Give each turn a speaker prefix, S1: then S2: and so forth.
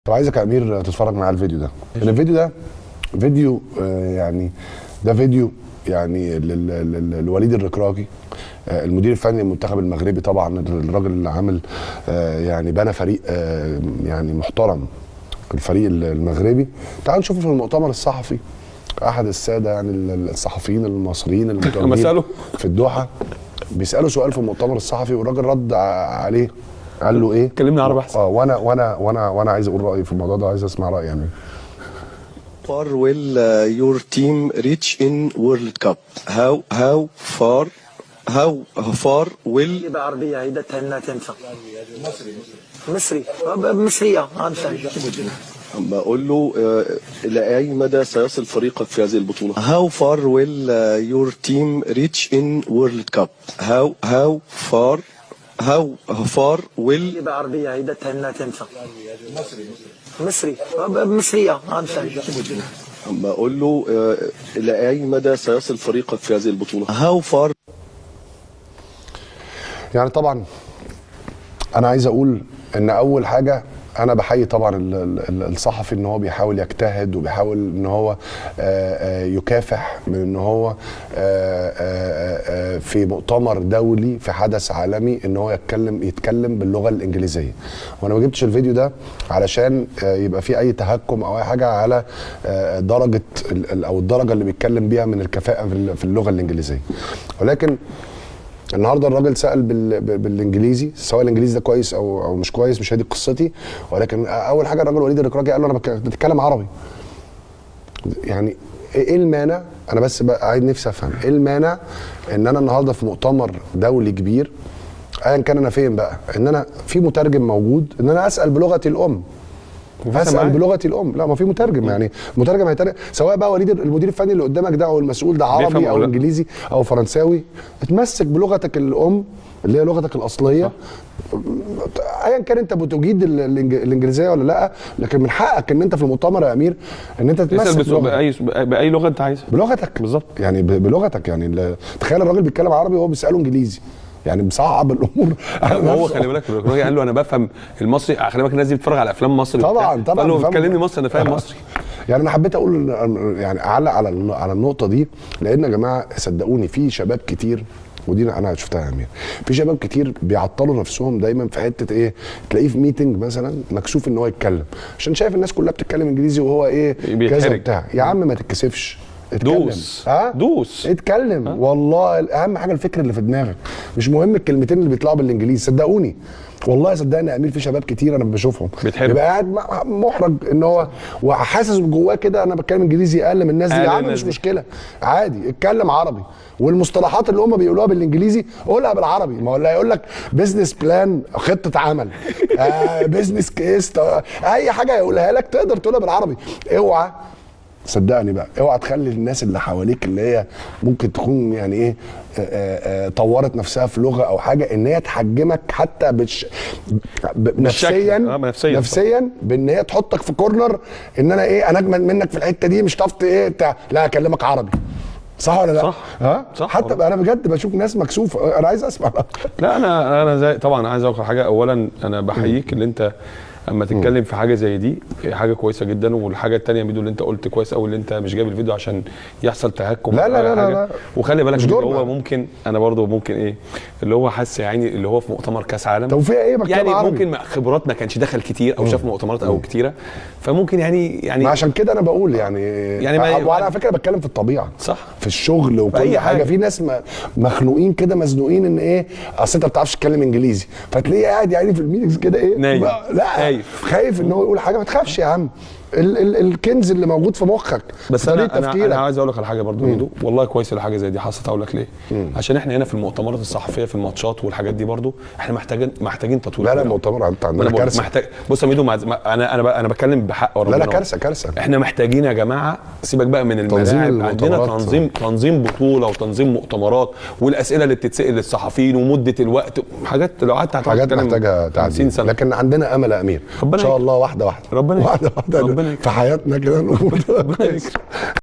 S1: طب عايزك يا امير تتفرج معايا الفيديو ده. الفيديو ده فيديو يعني ده فيديو يعني لوليد الركراكي، المدير الفني للمنتخب المغربي. طبعا الراجل اللي عامل يعني بنى فريق يعني محترم، الفريق المغربي. تعالوا نشوفه في المؤتمر الصحفي، احد الساده يعني الصحفيين المصريين المتواجدين في الدوحه بيسالوا سؤال في المؤتمر الصحفي، والراجل رد عليه قال له ايه؟
S2: كلمني عربي احسن.
S1: وانا عايز اقول رايي في الموضوع ده، عايز اسمع رايي يعني.
S3: Far will your team reach in World Cup? How far will
S4: بعربية هيدا انها تنفع. مصري مصرية عارفة.
S3: بقول له إلى أي مدى سيصل فريقك في هذه البطولة؟ How far will your team reach in World Cup? How far will
S4: بعربية هيدا انها تنفع. مصري مصرية عارفة.
S3: بقول له إلى أي مدى سيصل فريقك في هذه البطولة؟ How far.
S1: يعني طبعا انا عايز اقول ان اول حاجه انا بحيي طبعا الصحفي ان هو بيحاول يجتهد وبيحاول ان هو يكافح من ان هو في مؤتمر دولي في حدث عالمي ان هو يتكلم باللغه الانجليزيه. وانا ما جبتش الفيديو ده علشان يبقى في اي تهكم او اي حاجه على درجه او الدرجه اللي بيتكلم بيها من الكفاءه في اللغه الانجليزيه، ولكن النهارده الراجل سأل بالانجليزي، سواء الانجليزي ده كويس او مش كويس مش هي دي قصتي، ولكن اول حاجه الراجل وليد الركراكي قال له انا بتكلم عربي. يعني ايه المانع؟ انا بس عايز نفسي افهم ايه المانع ان انا النهارده في مؤتمر دولي كبير ايا كان انا فين بقى، ان انا في مترجم موجود، ان انا اسال بلغتي الام. اسال بلغتي الام، لا ما في مترجم، يعني مترجم هيترجم، سواء بقى وليد المدير الفني اللي قدامك ده او المسؤول ده عربي او انجليزي او فرنساوي، اتمسك بلغتك الام اللي هي لغتك الاصليه. ايا كان انت بتجيد الانجليزيه ولا لا، لكن من حقك ان انت في المؤتمر يا امير ان انت تتمسك
S2: باي لغه انت عايزها،
S1: بلغتك
S2: بالظبط،
S1: يعني بلغتك. يعني تخيل الراجل بيتكلم عربي وهو بيساله انجليزي، يعني مصعب الامور.
S2: هو خلي بالك الراجل قال له انا بفهم المصري، خلي بالك الناس دي بتتفرج على افلام مصري
S1: طبعا
S2: قال له بتكلمني مصري انا فاهم مصري.
S1: يعني انا حبيت اقول يعني اعلق على النقطه دي، لان يا جماعه صدقوني في شباب كتير، ودي انا شفتها يا امير، في شباب كتير بيعطلوا نفسهم دايما في حته ايه، تلاقيه في ميتنج مثلا مكسوف ان هو يتكلم عشان شايف الناس كلها بتتكلم انجليزي وهو ايه كذا بتاع. يا عم ما تتكسفش، اتكلم.
S2: دوس
S1: اتكلم. والله اهم حاجه الفكر اللي في دماغك، مش مهم الكلمتين اللي بيطلعوا بالانجليزي. صدقوني والله صدقني يا امير، في شباب كتير انا بشوفهم بيبقى قاعد محرج ان هو وحاسس جواه كده انا بتكلم انجليزي اقل من الناس دي. يا عم مش مشكله، عادي اتكلم عربي، والمصطلحات اللي هم بيقولوها بالانجليزي قولها بالعربي. ما هو اللي هيقول لك بيزنس بلان، خطه عمل، بيزنس كيس، اي حاجه يقولها لك تقدر تقولها بالعربي. اوعى صدقني بقى، اوعى تخلي الناس اللي حواليك اللي هي ممكن تكون يعني ايه طورت نفسها في لغه او حاجه ان هي تحجمك حتى نفسيا بان هي تحطك في كورنر، ان انا ايه انا اجمل منك في الحته دي مش هتعرف ايه لا اكلمك عربي. صح ولا لا؟
S2: صح.
S1: صح. حتى انا بجد بشوف ناس مكسوفه، انا عايز اسمع.
S2: لا انا زي طبعا عايز اقول حاجه. اولا انا بحييك اللي انت اما تتكلم في حاجه زي دي، حاجه كويسه جدا. والحاجه الثانيه ميدو اللي انت قلت كويس قوي، اللي انت مش جايب الفيديو عشان يحصل تهكم.
S1: لا.
S2: وخلي بالك اللي هو ممكن انا برضو ممكن ايه اللي هو حاسس يعني اللي هو في مؤتمر كاس عالم.
S1: طب فيها ايه
S2: يعني عربي. ممكن خبرات ما كانش دخل كتير او شاف مؤتمرات او كتيره، فممكن يعني
S1: عشان كده انا بقول يعني وعلى فكره بتكلم في الطبيعه،
S2: صح،
S1: في الشغل وكل حاجه. في ناس مخنوقين كده مزنوقين ان ايه اصل انت ما بتعرفش تتكلم انجليزي، فتلاقيه قاعد يعني في الميتنجز كده ايه
S2: نايم.
S1: لا خايف ان هو يقول حاجه. ما تخافش يا عم، الكنز اللي موجود في مخك.
S2: بس انا عايز اقول لك على حاجه برضو ميدو، والله كويس الحاجه زي دي حصلت. اقول لك ليه؟ عشان احنا هنا في المؤتمرات الصحفيه في الماتشات والحاجات دي برضو احنا محتاجين تطوير.
S1: لا المؤتمرات عندنا كارثه.
S2: بص يا ميدو، انا بتكلم بحق وربنا.
S1: لا كارثه.
S2: احنا محتاجين يا جماعه، سيبك بقى من الملاعب، عندنا تنظيم بطوله وتنظيم مؤتمرات، والاسئله اللي بتتسال للصحفيين ومده الوقت، حاجات لو قعدت
S1: حاجات محتاجه تعديل. لكن عندنا امل يا امير ان شاء الله، واحده
S2: ربنا
S1: واحده في حياتنا كده نقول